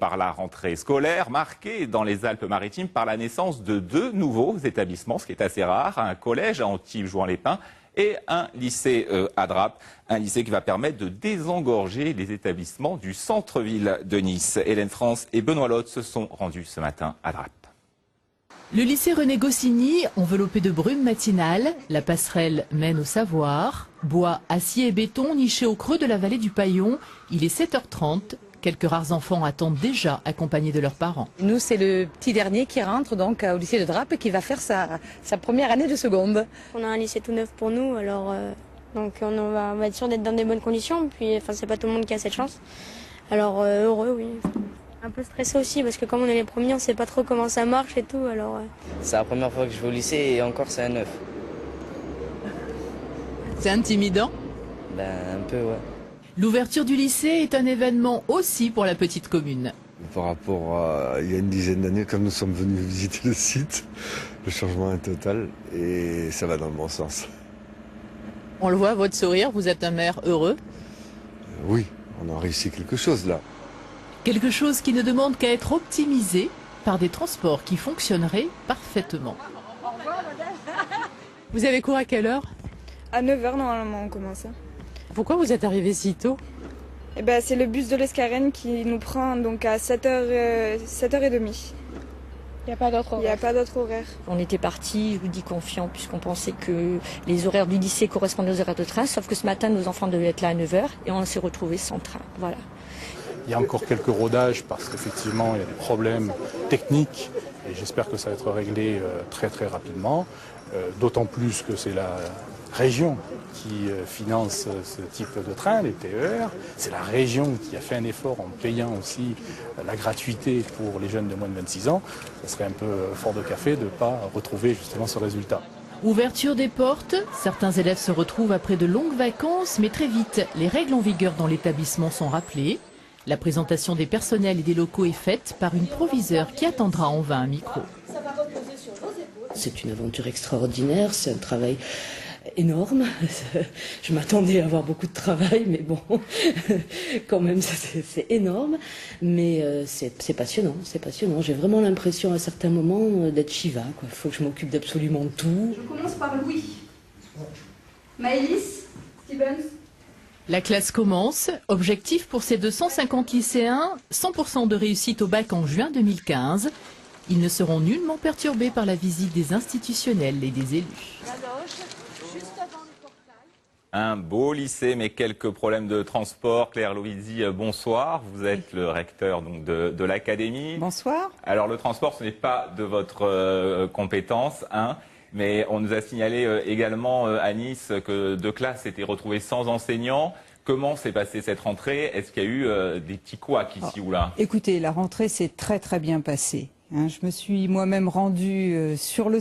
Par la rentrée scolaire marquée dans les Alpes-Maritimes par la naissance de 2 nouveaux établissements, ce qui est assez rare, un collège à Antibes-Juan-les-Pins et un lycée à Drappe, un lycée qui va permettre de désengorger les établissements du centre-ville de Nice. Hélène France et Benoît Lotte se sont rendus ce matin à Drappe. Le lycée René Goscinny, enveloppé de brume matinale, la passerelle mène au savoir. Bois, acier et béton nichés au creux de la vallée du Paillon. Il est 7h30. Quelques rares enfants attendent déjà, accompagnés de leurs parents. Nous, c'est le petit dernier qui rentre donc au lycée de Drappe et qui va faire sa première année de seconde. On a un lycée tout neuf pour nous, alors donc on va être sûr d'être dans des bonnes conditions. Puis, c'est pas tout le monde qui a cette chance. Alors heureux, oui. Un peu stressé aussi parce que comme on est les premiers, on sait pas trop comment ça marche et tout. Alors. C'est la première fois que je vais au lycée et encore c'est un neuf. C'est intimidant? Un peu, ouais. L'ouverture du lycée est un événement aussi pour la petite commune. Par rapport à il y a une dizaine d'années, comme nous sommes venus visiter le site, le changement est total et ça va dans le bon sens. On le voit, votre sourire, vous êtes un maire heureux. Oui, on a réussi quelque chose là. Quelque chose qui ne demande qu'à être optimisé par des transports qui fonctionneraient parfaitement. Vous avez cours à quelle heure? À 9h normalement on commence. Pourquoi vous êtes arrivé si tôt? C'est le bus de l'Escarène qui nous prend donc à 7h30. Il n'y a pas d'autre horaire. On était partis, je vous dis, confiants, puisqu'on pensait que les horaires du lycée correspondaient aux horaires de train, sauf que ce matin, nos enfants devaient être là à 9h et on s'est retrouvés sans train. Voilà. Il y a encore quelques rodages parce qu'effectivement, il y a des problèmes techniques et j'espère que ça va être réglé très très rapidement. D'autant plus que c'est la région qui finance ce type de train, les TER. C'est la région qui a fait un effort en payant aussi la gratuité pour les jeunes de moins de 26 ans. Ce serait un peu fort de café de ne pas retrouver justement ce résultat. Ouverture des portes, certains élèves se retrouvent après de longues vacances, mais très vite, les règles en vigueur dans l'établissement sont rappelées. La présentation des personnels et des locaux est faite par une proviseure qui attendra en vain un micro. C'est une aventure extraordinaire, c'est un travail énorme. Je m'attendais à avoir beaucoup de travail, mais bon, quand même c'est énorme. Mais c'est passionnant, c'est passionnant. J'ai vraiment l'impression à certains moments d'être Shiva. Il faut que je m'occupe d'absolument tout. Je commence par Louis. Maëlys, Stevens. La classe commence. Objectif pour ces 250 lycéens, 100% de réussite au bac en juin 2015. Ils ne seront nullement perturbés par la visite des institutionnels et des élus. Un beau lycée, mais quelques problèmes de transport. Claire Loisy, bonsoir. Vous êtes le recteur donc, de l'académie. Bonsoir. Alors le transport, ce n'est pas de votre compétence, mais on nous a signalé également à Nice que 2 classes étaient retrouvées sans enseignants. Comment s'est passée cette rentrée? Est-ce qu'il y a eu des petits couacs ici ou là? Écoutez, la rentrée s'est très très bien passée. Je me suis moi-même rendue sur le terrain.